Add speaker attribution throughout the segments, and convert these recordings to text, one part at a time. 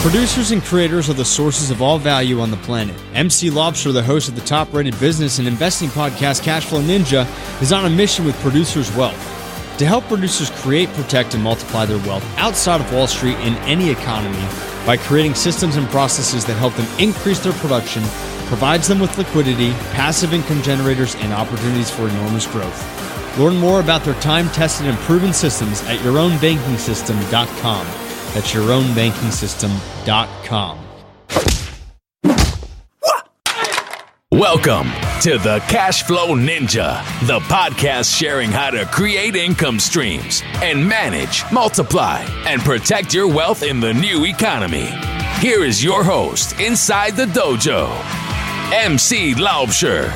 Speaker 1: Producers and creators are the sources of all value on the planet. MC Lobster, the host of the top-rated business and investing podcast Cashflow Ninja, is on a mission with Producers Wealth to help producers create, protect, and multiply their wealth outside of Wall Street in any economy by creating systems and processes that help them increase their production, provides them with liquidity, passive income generators, and opportunities for enormous growth. Learn more about their time-tested and proven systems at yourownbankingsystem.com. That's yourownbankingsystem.com.
Speaker 2: Welcome to the Cashflow Ninja, the podcast sharing how to create income streams and manage, multiply, and protect your wealth in the new economy. Here is your host inside the dojo, MC Lobster.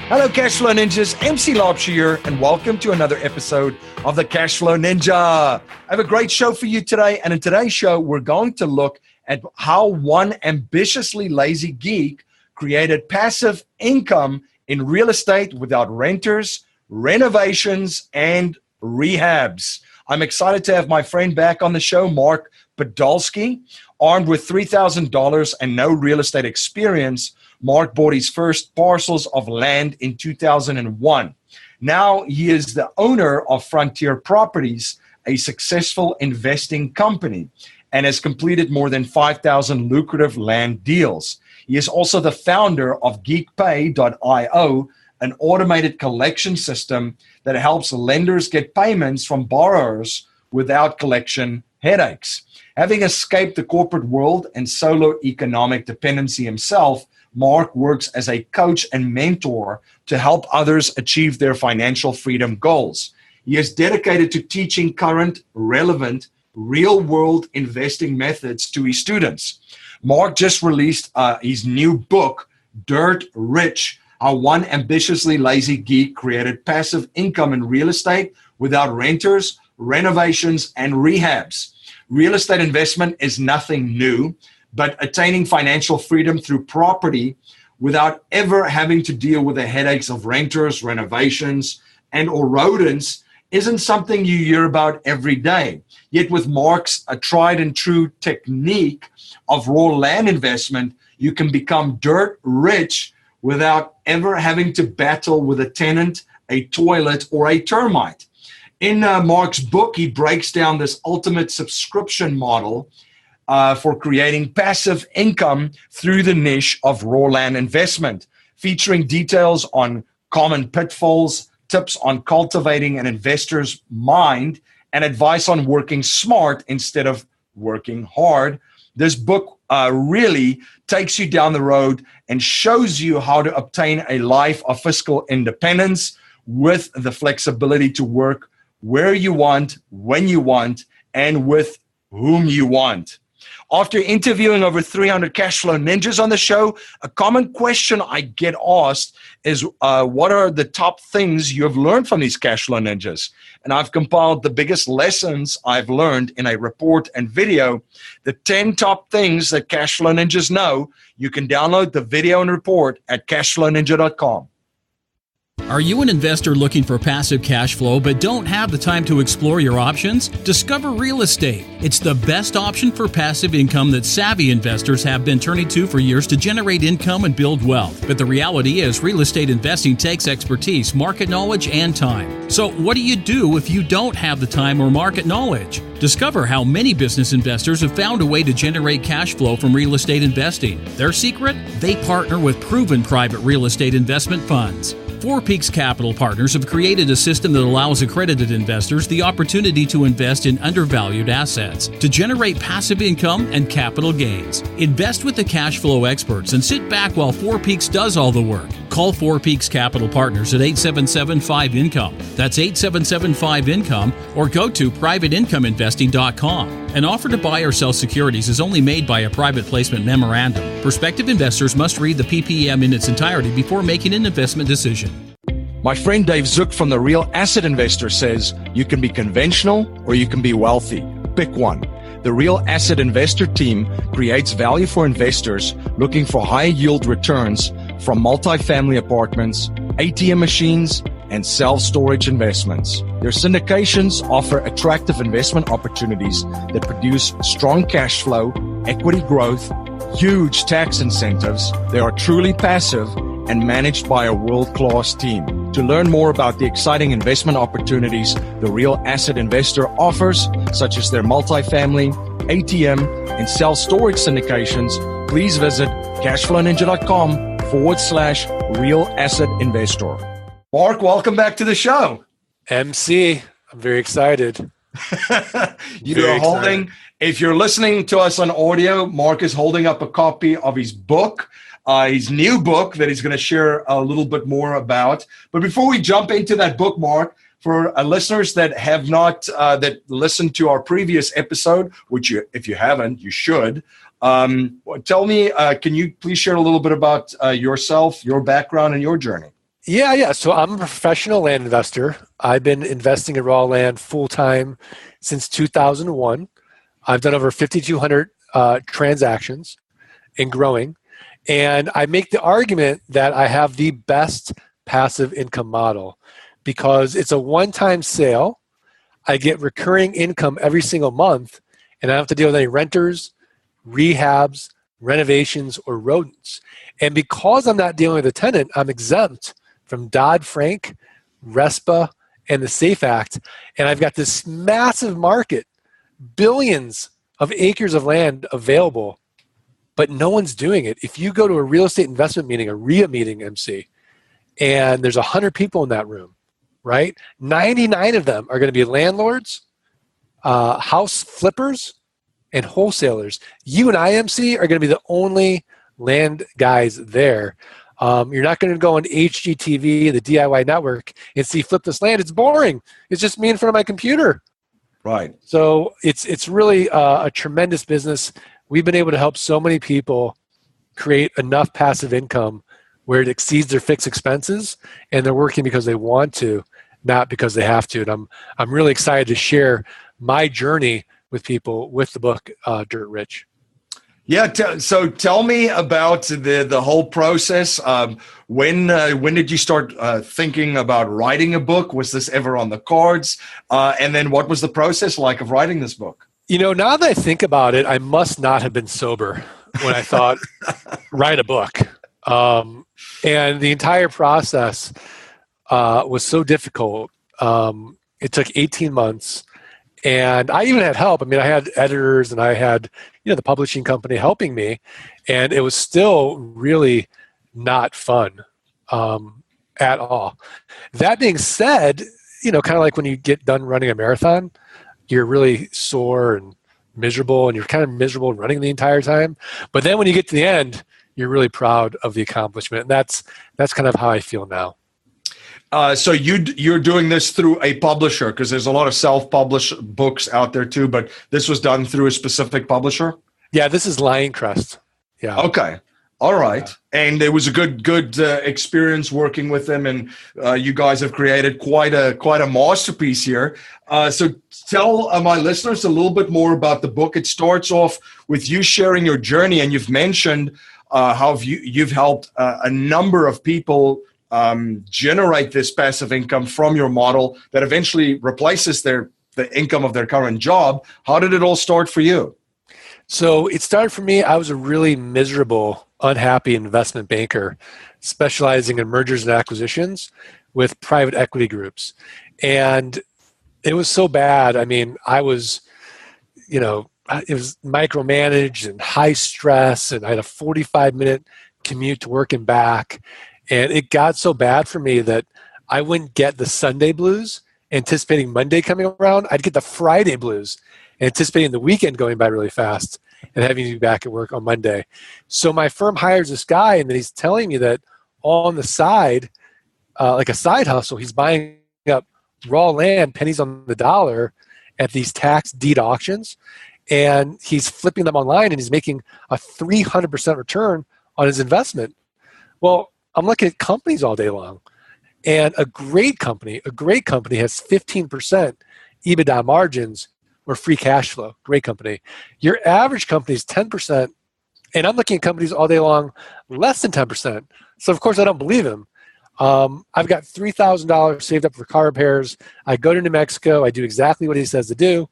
Speaker 3: Hello, Cashflow Ninjas. MC Lobster here, and welcome to another episode of the Cashflow Ninja. I have a great show for you today, and in today's show, we're going to look at how one ambitiously lazy geek created passive income in real estate without renters, renovations, and rehabs. I'm excited to have my friend back on the show, Mark Podolsky. Armed with $3,000 and no real estate experience, Mark bought his first parcels of land in 2001. Now he is the owner of Frontier Properties, a successful investing company, and has completed more than 5,000 lucrative land deals. He is also the founder of GeekPay.io, an automated collection system that helps lenders get payments from borrowers without collection headaches. Having escaped the corporate world and solo economic dependency himself, Mark works as a coach and mentor to help others achieve their financial freedom goals. He is dedicated to teaching current, relevant, real-world investing methods to his students. Mark just released his new book, Dirt Rich: How One Ambitiously Lazy Geek Created Passive Income in Real Estate Without Renters, Renovations, and Rehabs. Real estate investment is nothing new, but attaining financial freedom through property without ever having to deal with the headaches of renters, renovations, and or rodents isn't something you hear about every day. Yet with Mark's a tried and true technique of raw land investment, you can become dirt rich without ever having to battle with a tenant, a toilet, or a termite. In Mark's book, he breaks down this ultimate subscription model for creating passive income through the niche of raw land investment, featuring details on common pitfalls, tips on cultivating an investor's mind, and advice on working smart instead of working hard. This book really takes you down the road and shows you how to obtain a life of fiscal independence with the flexibility to work where you want, when you want, and with whom you want. After interviewing over 300 Cashflow Ninjas on the show, a common question I get asked is, what are the top things you have learned from these Cashflow Ninjas? And I've compiled the biggest lessons I've learned in a report and video, the 10 top things that Cashflow Ninjas know. You can download the video and report at cashflowninja.com.
Speaker 4: Are you an investor looking for passive cash flow but don't have the time to explore your options? Discover real estate. It's the best option for passive income that savvy investors have been turning to for years to generate income and build wealth. But the reality is, real estate investing takes expertise, market knowledge, and time. So what do you do if you don't have the time or market knowledge? Discover how many business investors have found a way to generate cash flow from real estate investing. Their secret? They partner with proven private real estate investment funds. Four Peaks Capital Partners have created a system that allows accredited investors the opportunity to invest in undervalued assets to generate passive income and capital gains. Invest with the cash flow experts and sit back while Four Peaks does all the work. Call Four Peaks Capital Partners at 877-5-INCOME. That's 877-5-INCOME, or go to privateincomeinvesting.com. An offer to buy or sell securities is only made by a private placement memorandum. Prospective investors must read the PPM in its entirety before making an investment decision.
Speaker 3: My friend Dave Zook from The Real Asset Investor says you can be conventional or you can be wealthy. Pick one. The Real Asset Investor team creates value for investors looking for high yield returns from multifamily apartments, ATM machines, and self-storage investments. Their syndications offer attractive investment opportunities that produce strong cash flow, equity growth, huge tax incentives. They are truly passive and managed by a world-class team. To learn more about the exciting investment opportunities the Real Asset Investor offers, such as their multifamily, ATM, and self-storage syndications, please visit cashflowninja.com/real asset investor. Mark, welcome back to the show.
Speaker 5: MC, I'm very excited.
Speaker 3: You're holding, if you're listening to us on audio, Mark is holding up a copy of his book, his new book that he's going to share a little bit more about. But before we jump into that book, Mark, for listeners that have not, that listened to our previous episode, which you, if you haven't, you should, tell me, can you please share a little bit about yourself, your background, and your journey?
Speaker 5: Yeah. So I'm a professional land investor. I've been investing in raw land full-time since 2001. I've done over 5,200 transactions and growing. And I make the argument that I have the best passive income model because it's a one-time sale. I get recurring income every single month, and I don't have to deal with any renters, rehabs, renovations, or rodents. And because I'm not dealing with a tenant, I'm exempt from Dodd-Frank, RESPA, and the SAFE Act. And I've got this massive market, billions of acres of land available, but no one's doing it. If you go to a real estate investment meeting, a RIA meeting, MC, and there's 100 people in that room, right? 99 of them are going to be landlords, house flippers, and wholesalers. You and I, MC, are going to be the only land guys there. You're not going to go on HGTV, the DIY network, and see Flip This Land. It's boring. It's just me in front of my computer.
Speaker 3: Right.
Speaker 5: So it's really a tremendous business. We've been able to help so many people create enough passive income where it exceeds their fixed expenses, and they're working because they want to, not because they have to. And I'm really excited to share my journey with people with the book Dirt Rich.
Speaker 3: Yeah. So tell me about the whole process. When did you start thinking about writing a book? Was this ever on the cards? And then what was the process like of writing this book?
Speaker 5: You know, now that I think about it, I must not have been sober when I thought, write a book. And the entire process was so difficult. It took 18 months. And I even had help. I mean, I had editors and I had, the publishing company helping me. And it was still really not fun at all. That being said, kind of like when you get done running a marathon, you're really sore and miserable, and you're kind of miserable running the entire time. But then when you get to the end, you're really proud of the accomplishment. And that's kind of how I feel now.
Speaker 3: So you're doing this through a publisher, because there's a lot of self-published books out there too, but this was done through a specific publisher?
Speaker 5: Yeah, this is Lioncrest. Yeah.
Speaker 3: Okay. All right. Yeah. And it was a good experience working with them, and you guys have created quite a masterpiece here. So tell my listeners a little bit more about the book. It starts off with you sharing your journey, and you've mentioned how you've helped a number of people generate this passive income from your model that eventually replaces the income of their current job. How did it all start for you?
Speaker 5: So it started for me. I was a really miserable, unhappy investment banker specializing in mergers and acquisitions with private equity groups. And it was so bad. I mean, I was, it was micromanaged and high stress, and I had a 45-minute commute to work and back. And it got so bad for me that I wouldn't get the Sunday blues anticipating Monday coming around. I'd get the Friday blues anticipating the weekend going by really fast and having to be back at work on Monday. So my firm hires this guy, and then he's telling me that on the side, like a side hustle, he's buying up raw land, pennies on the dollar, at these tax deed auctions. And he's flipping them online, and he's making a 300% return on his investment. Well, I'm looking at companies all day long, and a great company has 15% EBITDA margins or free cash flow. Great company. Your average company is 10%, and I'm looking at companies all day long less than 10%. So of course I don't believe him. I've got $3,000 saved up for car repairs. I go to New Mexico. I do exactly what he says to do.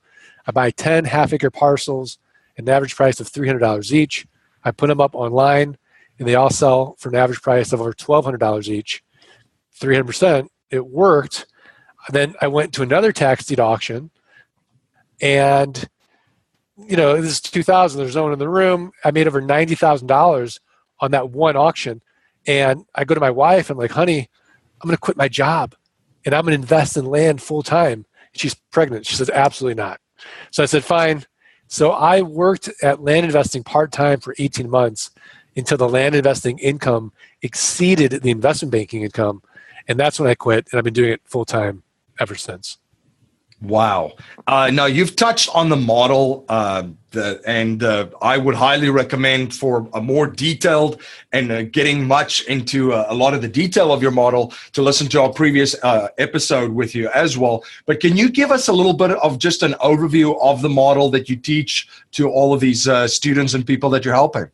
Speaker 5: I buy 10 half-acre parcels at an average price of $300 each. I put them up online, and they all sell for an average price of over $1,200 each. 300%. It worked. Then I went to another tax deed auction, and this is 2000. There's no one in the room. I made over $90,000 on that one auction. And I go to my wife, I'm like, honey, I'm going to quit my job and I'm going to invest in land full time. She's pregnant. She says, absolutely not. So I said, fine. So I worked at land investing part-time for 18 months until the land investing income exceeded the investment banking income. And that's when I quit. And I've been doing it full time ever since.
Speaker 3: Wow. Now, you've touched on the model, and I would highly recommend for a more detailed and getting much into a lot of the detail of your model to listen to our previous episode with you as well. But can you give us a little bit of just an overview of the model that you teach to all of these students and people that you're helping?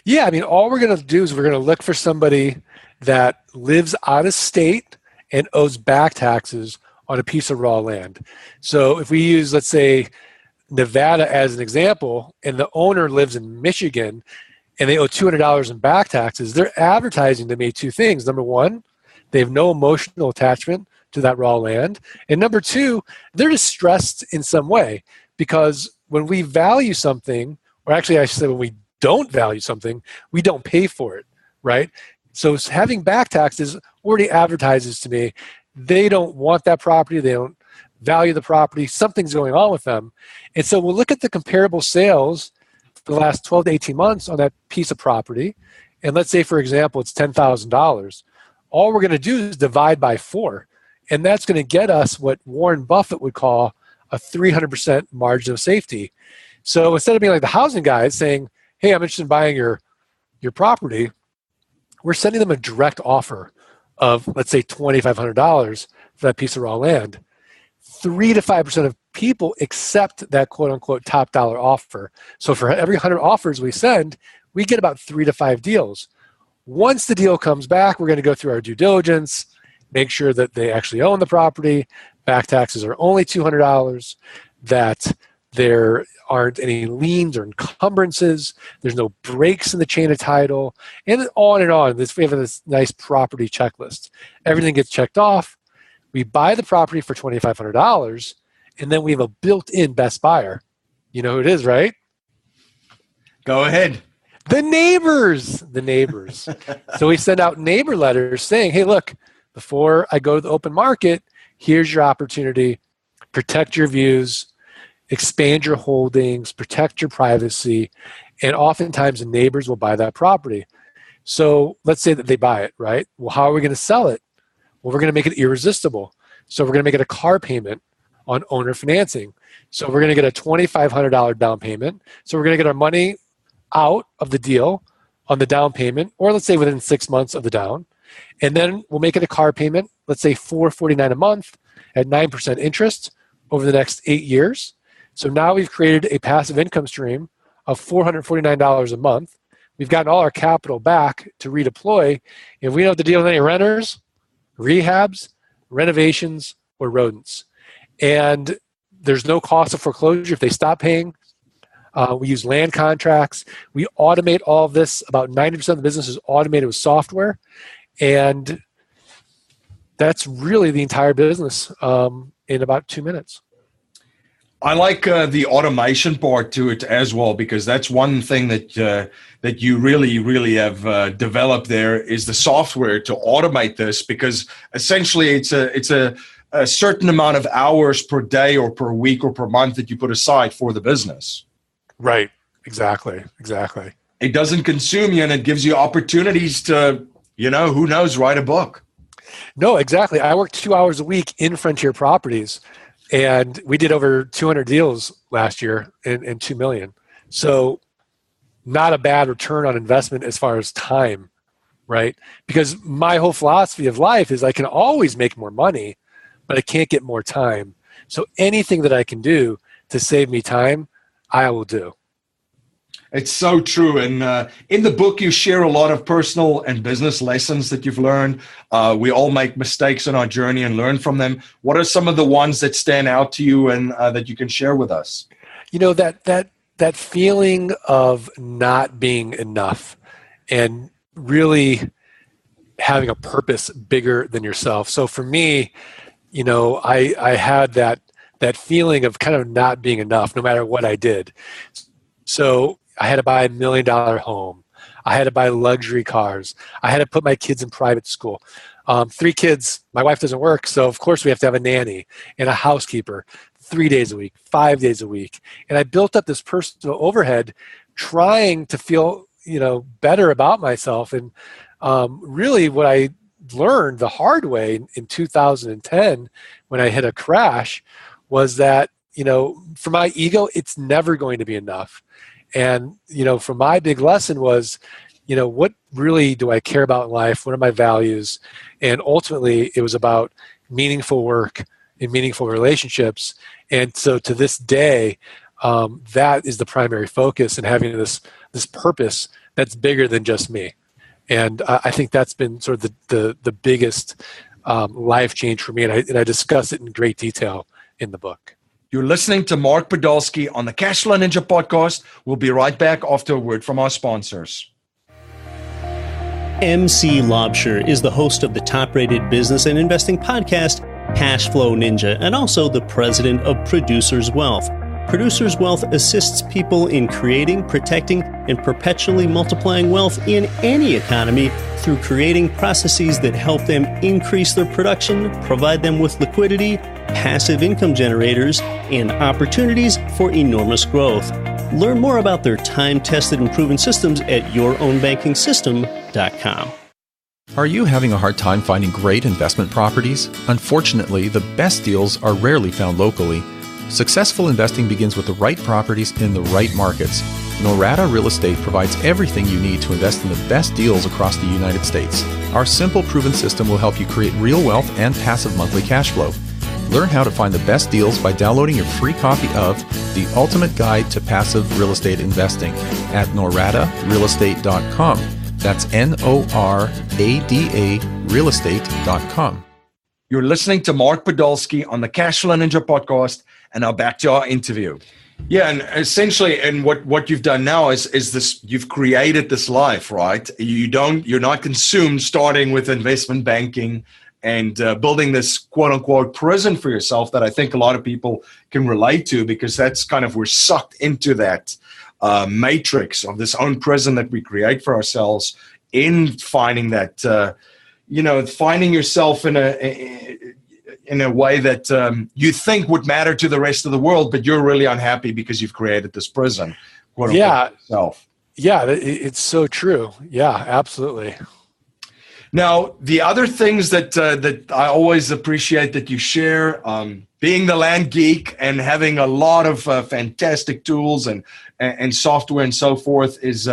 Speaker 5: Yeah, I mean, all we're going to do is we're going to look for somebody that lives out of state and owes back taxes on a piece of raw land. So if we use, let's say, Nevada as an example, and the owner lives in Michigan and they owe $200 in back taxes, they're advertising to me two things. Number one, they have no emotional attachment to that raw land. And number two, they're distressed in some way, because when we value something, or actually I should say when we don't value something, we don't pay for it, right? So having back taxes already advertises to me they don't want that property. They don't value the property. Something's going on with them. And so we'll look at the comparable sales for the last 12 to 18 months on that piece of property. And let's say, for example, it's $10,000. All we're going to do is divide by 4. And that's going to get us what Warren Buffett would call a 300% margin of safety. So instead of being like the housing guys saying, hey, I'm interested in buying your property, we're sending them a direct offer of, let's say, $2,500 for that piece of raw land. 3 to 5% of people accept that quote-unquote top dollar offer. So for every 100 offers we send, we get about 3 to 5 deals. Once the deal comes back, we're going to go through our due diligence, make sure that they actually own the property, back taxes are only $200, that there aren't any liens or encumbrances, there's no breaks in the chain of title, and on and on. We have this nice property checklist. Everything gets checked off. We buy the property for $2,500, and then we have a built-in best buyer. You know who it is, right?
Speaker 3: Go ahead.
Speaker 5: The neighbors. So we send out neighbor letters saying, hey, look, before I go to the open market, here's your opportunity. Protect your views, expand your holdings, protect your privacy, and oftentimes the neighbors will buy that property. So let's say that they buy it, right? Well, how are we going to sell it? Well, we're going to make it irresistible. So we're going to make it a car payment on owner financing. So we're going to get a $2,500 down payment. So we're going to get our money out of the deal on the down payment, or let's say within 6 months of the down. And then we'll make it a car payment, let's say $449 a month at 9% interest over the next 8 years. So now we've created a passive income stream of $449 a month. We've gotten all our capital back to redeploy. If we don't have to deal with any renters, rehabs, renovations, or rodents. And there's no cost of foreclosure if they stop paying. We use land contracts. We automate all of this. About 90% of the business is automated with software. And that's really the entire business in about 2 minutes.
Speaker 3: I like the automation part to it as well, because that's one thing that you really have developed there is the software to automate this, because essentially it's a certain amount of hours per day or per week or per month that you put aside for the business.
Speaker 5: Right. Exactly.
Speaker 3: It doesn't consume you, and it gives you opportunities to, who knows, write a book.
Speaker 5: No, exactly. I work 2 hours a week in Frontier Properties. And we did over 200 deals last year in $2 million. So not a bad return on investment as far as time, right? Because my whole philosophy of life is I can always make more money, but I can't get more time. So anything that I can do to save me time, I will do.
Speaker 3: It's so true. And in the book, you share a lot of personal and business lessons that you've learned. We all make mistakes on our journey and learn from them. What are some of the ones that stand out to you and that you can share with us?
Speaker 5: You know, that feeling of not being enough and really having a purpose bigger than yourself. So for me, you know, I had that feeling of kind of not being enough no matter what I did. So I had to buy $1 million home. I had to buy luxury cars. I had to put my kids in private school. 3 kids, my wife doesn't work, so of course we have to have a nanny and a housekeeper 3 days a week, 5 days a week. And I built up this personal overhead trying to feel, you know, better about myself. And really what I learned the hard way in 2010 when I hit a crash was that, you know, for my ego, it's never going to be enough. And, you know, for my big lesson was, you know, what really do I care about in life? What are my values? And ultimately, it was about meaningful work and meaningful relationships. And so to this day, that is the primary focus, and having this purpose that's bigger than just me. And I think that's been sort of the biggest life change for me. And I discuss it in great detail in the book.
Speaker 3: You're listening to Mark Podolsky on the Cashflow Ninja podcast. We'll be right back after a word from our sponsors.
Speaker 6: MC Lobsher is the host of the top-rated business and investing podcast, Cashflow Ninja, and also the president of Producers Wealth. Producers Wealth assists people in creating, protecting, and perpetually multiplying wealth in any economy through creating processes that help them increase their production, provide them with liquidity, passive income generators, and opportunities for enormous growth. Learn more about their time-tested and proven systems at yourownbankingsystem.com.
Speaker 7: Are you having a hard time finding great investment properties? Unfortunately, the best deals are rarely found locally. Successful investing begins with the right properties in the right markets. Norada Real Estate provides everything you need to invest in the best deals across the United States. Our simple, proven system will help you create real wealth and passive monthly cash flow. Learn how to find the best deals by downloading your free copy of The Ultimate Guide to Passive Real Estate Investing at noradarealestate.com. That's NORADA realestate.com.
Speaker 3: You're listening to Mark Podolsky on the Cashflow Ninja podcast, and now back to our interview. Yeah, and essentially, and what you've done now is this: you've created this life, right? You're not consumed starting with investment banking and building this quote unquote prison for yourself that I think a lot of people can relate to, because that's kind of, we're sucked into that matrix of this own prison that we create for ourselves in finding that, finding yourself in a way that you think would matter to the rest of the world, but you're really unhappy because you've created this prison. Quote unquote, yourself.
Speaker 5: Yeah, it's so true. Yeah, absolutely.
Speaker 3: Now, the other things that I always appreciate that you share, being the land geek and having a lot of fantastic tools and software and so forth, is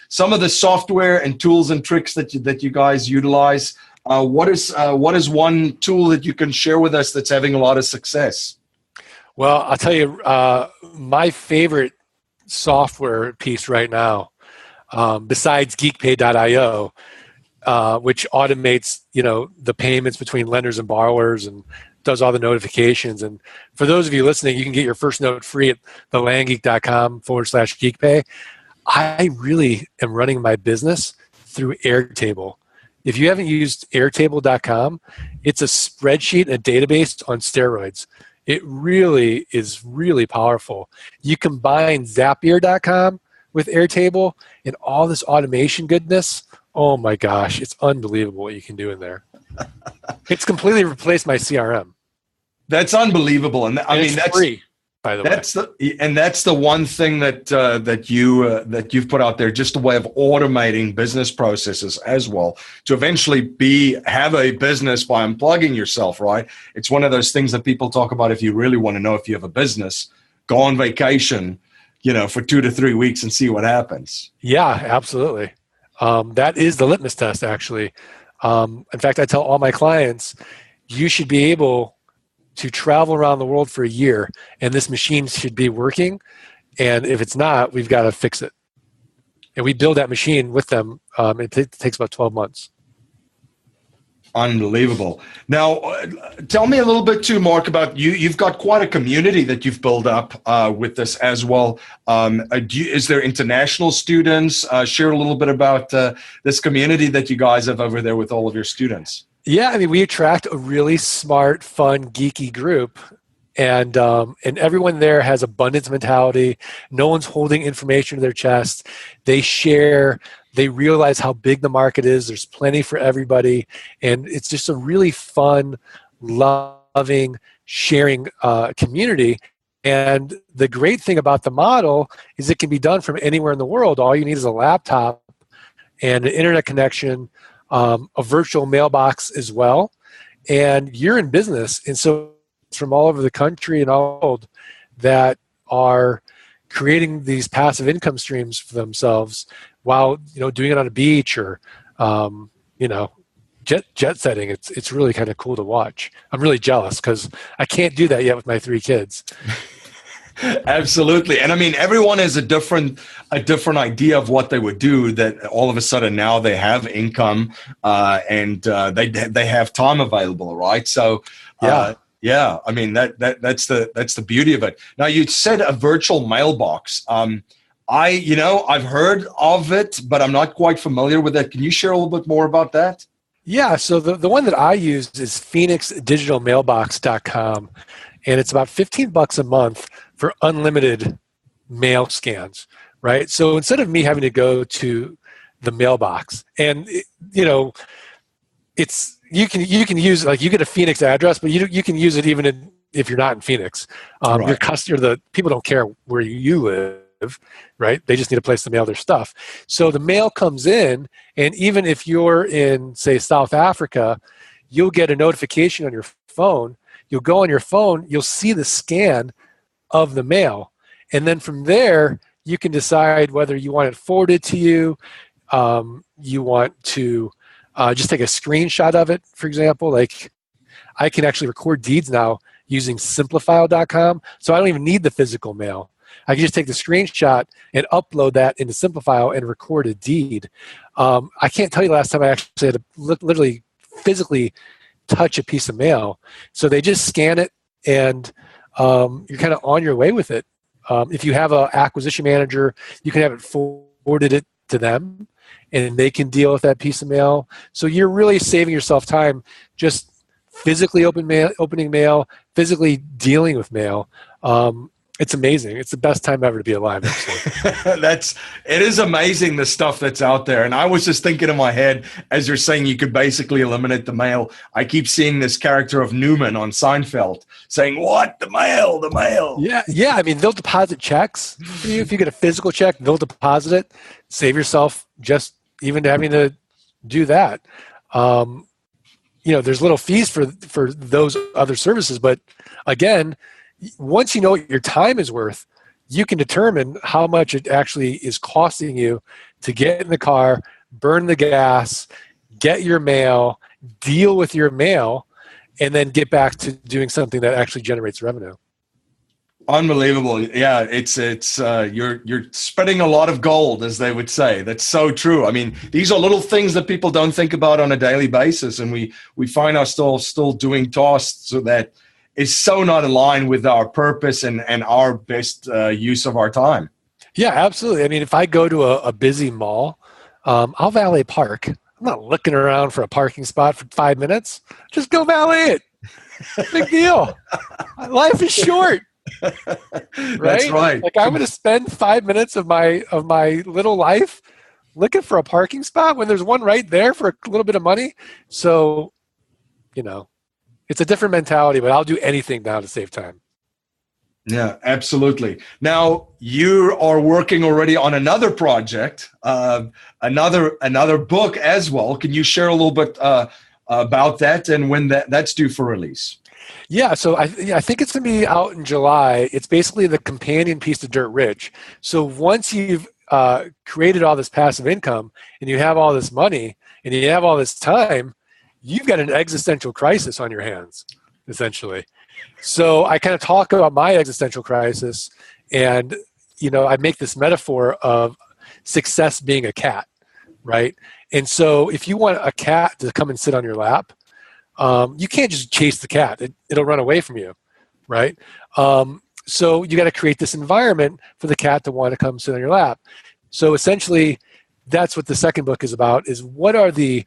Speaker 3: some of the software and tools and tricks that you guys utilize. What is one tool that you can share with us that's having a lot of success?
Speaker 5: Well, I'll tell you, my favorite software piece right now, besides geekpay.io, which automates, the payments between lenders and borrowers and does all the notifications. And for those of you listening, you can get your first note free at thelandgeek.com/geekpay. I really am running my business through Airtable. If you haven't used airtable.com, it's a spreadsheet and a database on steroids. It really is really powerful. You combine Zapier.com with Airtable and all this automation goodness. Oh my gosh, it's unbelievable what you can do in there. It's completely replaced my CRM.
Speaker 3: That's unbelievable, and that's
Speaker 5: free, by the way.
Speaker 3: That's the one thing that you've put out there, just a way of automating business processes as well, to eventually have a business by unplugging yourself. Right? It's one of those things that people talk about. If you really want to know if you have a business, go on vacation, for 2 to 3 weeks and see what happens.
Speaker 5: Yeah, absolutely. That is the litmus test, actually. In fact, I tell all my clients, you should be able to travel around the world for a year, and this machine should be working. And if it's not, we've got to fix it. And we build that machine with them. It takes about 12 months.
Speaker 3: Unbelievable. Now, tell me a little bit too, Mark, about you. You've got quite a community that you've built up with this as well. Is there international students? Share a little bit about this community that you guys have over there with all of your students.
Speaker 5: Yeah, I mean, we attract a really smart, fun, geeky group. And everyone there has abundance mentality. No one's holding information to their chest. They share. They realize how big the market is. There's plenty for everybody. And it's just a really fun, loving, sharing community. And the great thing about the model is it can be done from anywhere in the world. All you need is a laptop and an internet connection, a virtual mailbox as well. And you're in business. And so it's from all over the country and all over the world that are creating these passive income streams for themselves while doing it on a beach or jet setting. It's really kind of cool to watch. I'm really jealous because I can't do that yet with my 3 kids.
Speaker 3: Absolutely. And I mean, everyone has a different idea of what they would do, that all of a sudden now they have income and they have time available, right? So yeah, I mean that's the beauty of it. Now, you said a virtual mailbox. I've heard of it, but I'm not quite familiar with it. Can you share a little bit more about that?
Speaker 5: Yeah, so the one that I use is phoenixdigitalmailbox.com, and it's about $15 a month for unlimited mail scans, right? So instead of me having to go to the mailbox, and it's you can use, like, you get a Phoenix address, but you can use it even if you're not in Phoenix.
Speaker 3: Right.
Speaker 5: Your customer, the people don't care where you live, right? They just need a place to mail their stuff. So the mail comes in, and even if you're in, say, South Africa, you'll get a notification on your phone. You'll go on your phone, you'll see the scan of the mail. And then from there, you can decide whether you want it forwarded to you, you want to just take a screenshot of it, for example. Like, I can actually record deeds now using simplifile.com, so I don't even need the physical mail. I can just take the screenshot and upload that into Simplifile and record a deed. I can't tell you the last time I actually had to literally physically touch a piece of mail. So they just scan it, and you're kind of on your way with it. If you have an acquisition manager, you can have it forwarded it to them, and they can deal with that piece of mail. So you're really saving yourself time just physically opening mail, physically dealing with mail. It's amazing. It's the best time ever to be alive, actually.
Speaker 3: It is amazing, the stuff that's out there. And I was just thinking in my head, as you're saying you could basically eliminate the mail, I keep seeing this character of Newman on Seinfeld saying, "What? The mail, the mail."
Speaker 5: Yeah. I mean, they'll deposit checks for you. If you get a physical check, they'll deposit it. Save yourself just even having to do that. There's little fees for those other services. But again, once you know what your time is worth, you can determine how much it actually is costing you to get in the car, burn the gas, get your mail, deal with your mail, and then get back to doing something that actually generates revenue.
Speaker 3: Unbelievable. Yeah, it's you're spreading a lot of gold, as they would say. That's so true. I mean, these are little things that people don't think about on a daily basis, and we find ourselves still doing tasks that is so not in line with our purpose and our best use of our time.
Speaker 5: Yeah, absolutely. I mean, if I go to a busy mall, I'll valet park. I'm not looking around for a parking spot for 5 minutes. Just go valet it. Big deal. Life is short. Right?
Speaker 3: That's right.
Speaker 5: Like, I'm going to spend 5 minutes of my little life looking for a parking spot when there's one right there for a little bit of money. So, it's a different mentality, but I'll do anything now to save time.
Speaker 3: Yeah, absolutely. Now, you are working already on another project, another book as well. Can you share a little bit about that and when that's due for release?
Speaker 5: Yeah, so I think it's going to be out in July. It's basically the companion piece to Dirt Rich. So once you've created all this passive income and you have all this money and you have all this time, you've got an existential crisis on your hands, essentially. So I kind of talk about my existential crisis, and I make this metaphor of success being a cat, right? And so if you want a cat to come and sit on your lap, you can't just chase the cat. It'll run away from you, right? So you got to create this environment for the cat to want to come sit on your lap. So essentially, that's what the second book is about, is what are the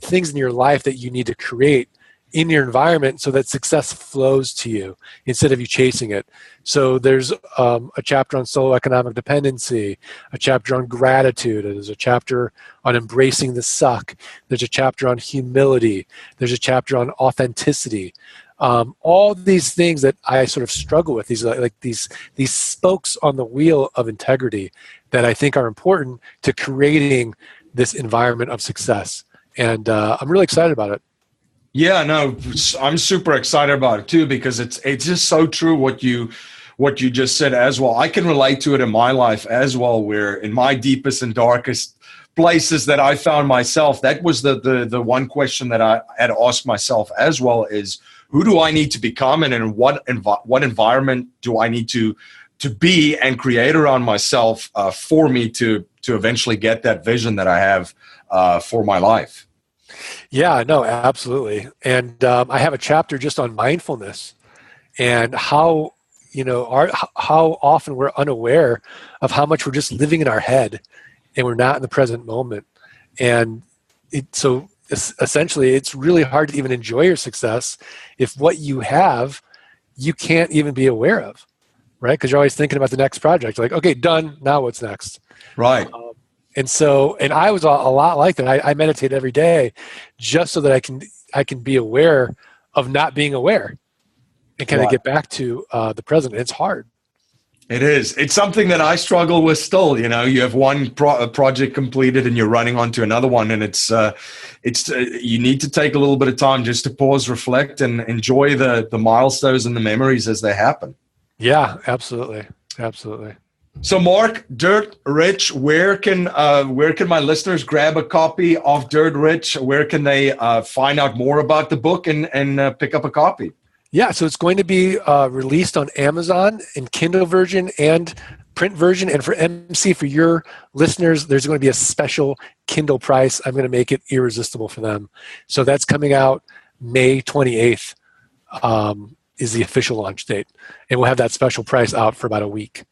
Speaker 5: things in your life that you need to create in your environment so that success flows to you instead of you chasing it. So there's a chapter on solo economic dependency, a chapter on gratitude, there's a chapter on embracing the suck, there's a chapter on humility, there's a chapter on authenticity. All these things that I sort of struggle with, these spokes on the wheel of integrity that I think are important to creating this environment of success. And I'm really excited about it.
Speaker 3: Yeah, no, I'm super excited about it too, because it's just so true what you just said as well. I can relate to it in my life as well, where in my deepest and darkest places that I found myself, that was the one question that I had to ask myself as well, is who do I need to become, and in what environment do I need to be and create around myself for me to eventually get that vision that I have for my life.
Speaker 5: Yeah, no, absolutely. And I have a chapter just on mindfulness and how, how often we're unaware of how much we're just living in our head and we're not in the present moment. And so essentially, it's really hard to even enjoy your success if what you have, you can't even be aware of, right? Because you're always thinking about the next project. Like, okay, done. Now what's next?
Speaker 3: Right.
Speaker 5: And I was a lot like that. I meditate every day just so that I can be aware of not being aware and kind of get back to the present. It's hard.
Speaker 3: It is. It's something that I struggle with still. You have one project completed and you're running on to another one, and it's you need to take a little bit of time just to pause, reflect, and enjoy the milestones and the memories as they happen.
Speaker 5: Yeah, absolutely. Absolutely.
Speaker 3: So, Mark, Dirt Rich, where can my listeners grab a copy of Dirt Rich? Where can they find out more about the book and pick up a copy?
Speaker 5: Yeah, so it's going to be released on Amazon in Kindle version and print version. And for MC, for your listeners, there's going to be a special Kindle price. I'm going to make it irresistible for them. So that's coming out May 28th is the official launch date. And we'll have that special price out for about a week.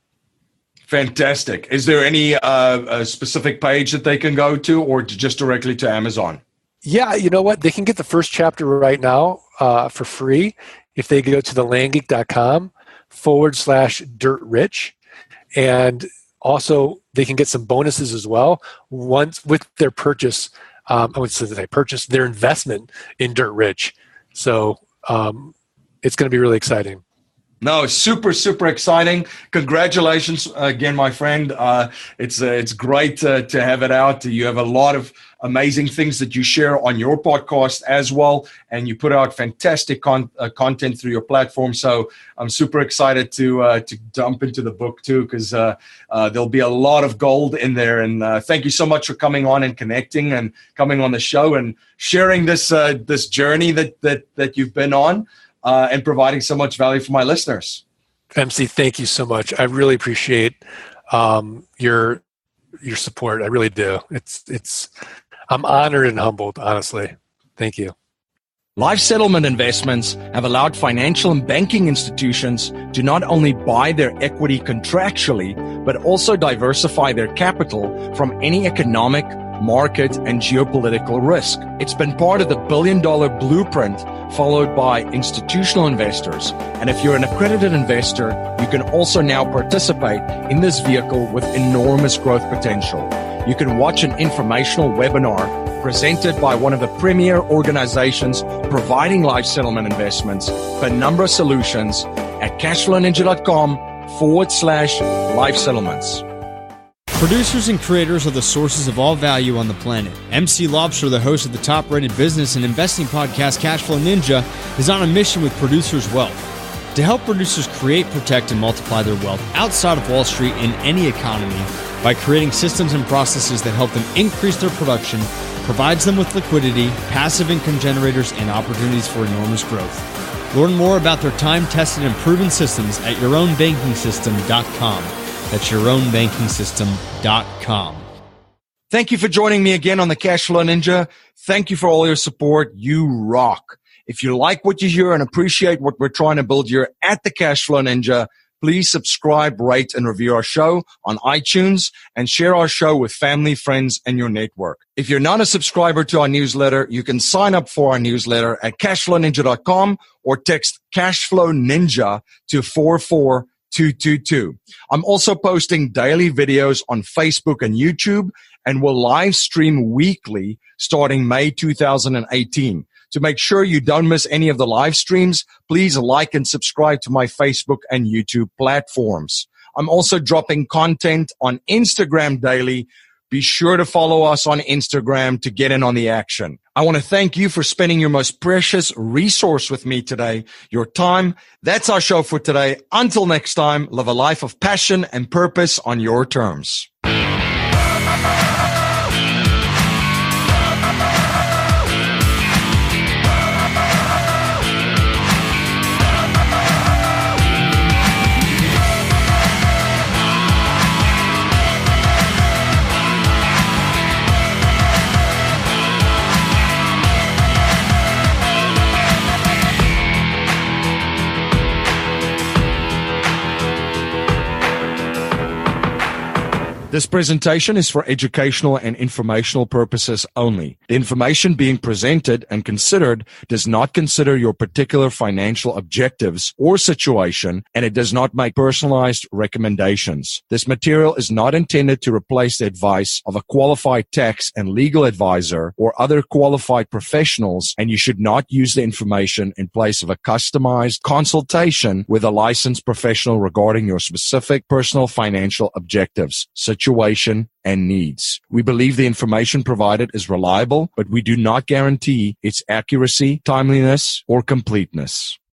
Speaker 3: Fantastic. Is there any a specific page that they can go to, or just directly to Amazon?
Speaker 5: Yeah, you know what? They can get the first chapter right now for free if they go to thelandgeek.com/dirtrich. And also they can get some bonuses as well once with their purchase. I would say they purchase their investment in Dirt Rich. So it's going to be really exciting.
Speaker 3: No, super, super exciting. Congratulations again, my friend. It's great to have it out. You have a lot of amazing things that you share on your podcast as well, and you put out fantastic content through your platform. So I'm super excited to jump into the book too, because there'll be a lot of gold in there. And thank you so much for coming on and connecting and coming on the show and sharing this journey that you've been on. And providing so much value for my listeners.
Speaker 5: MC, thank you so much. I really appreciate your support. I really do. I'm honored and humbled, honestly. Thank you.
Speaker 8: Life settlement investments have allowed financial and banking institutions to not only buy their equity contractually, but also diversify their capital from any economic, market, and geopolitical risk. It's been part of the billion-dollar blueprint followed by institutional investors. And if you're an accredited investor, you can also now participate in this vehicle with enormous growth potential. You can watch an informational webinar presented by one of the premier organizations providing life settlement investments, Penumbra Solutions, at cashflowninja.com/life settlements.
Speaker 1: Producers and creators are the sources of all value on the planet. MC Lobster, the host of the top-rated business and investing podcast Cashflow Ninja, is on a mission with Producers Wealth to help producers create, protect, and multiply their wealth outside of Wall Street in any economy by creating systems and processes that help them increase their production, provides them with liquidity, passive income generators, and opportunities for enormous growth. Learn more about their time-tested and proven systems at yourownbankingsystem.com. That's yourownbankingsystem.com.
Speaker 8: Thank you for joining me again on the Cashflow Ninja. Thank you for all your support. You rock. If you like what you hear and appreciate what we're trying to build here at the Cashflow Ninja, please subscribe, rate, and review our show on iTunes and share our show with family, friends, and your network. If you're not a subscriber to our newsletter, you can sign up for our newsletter at cashflowninja.com or text Cashflow Ninja to 44222. I'm also posting daily videos on Facebook and YouTube and will live stream weekly starting May 2018. To make sure you don't miss any of the live streams, please like and subscribe to my Facebook and YouTube platforms. I'm also dropping content on Instagram daily. Be sure to follow us on Instagram to get in on the action. I want to thank you for spending your most precious resource with me today, your time. That's our show for today. Until next time, live a life of passion and purpose on your terms. This presentation is for educational and informational purposes only. The information being presented and considered does not consider your particular financial objectives or situation, and it does not make personalized recommendations. This material is not intended to replace the advice of a qualified tax and legal advisor or other qualified professionals, and you should not use the information in place of a customized consultation with a licensed professional regarding your specific personal financial objectives, situation, and needs. We believe the information provided is reliable, but we do not guarantee its accuracy, timeliness, or completeness.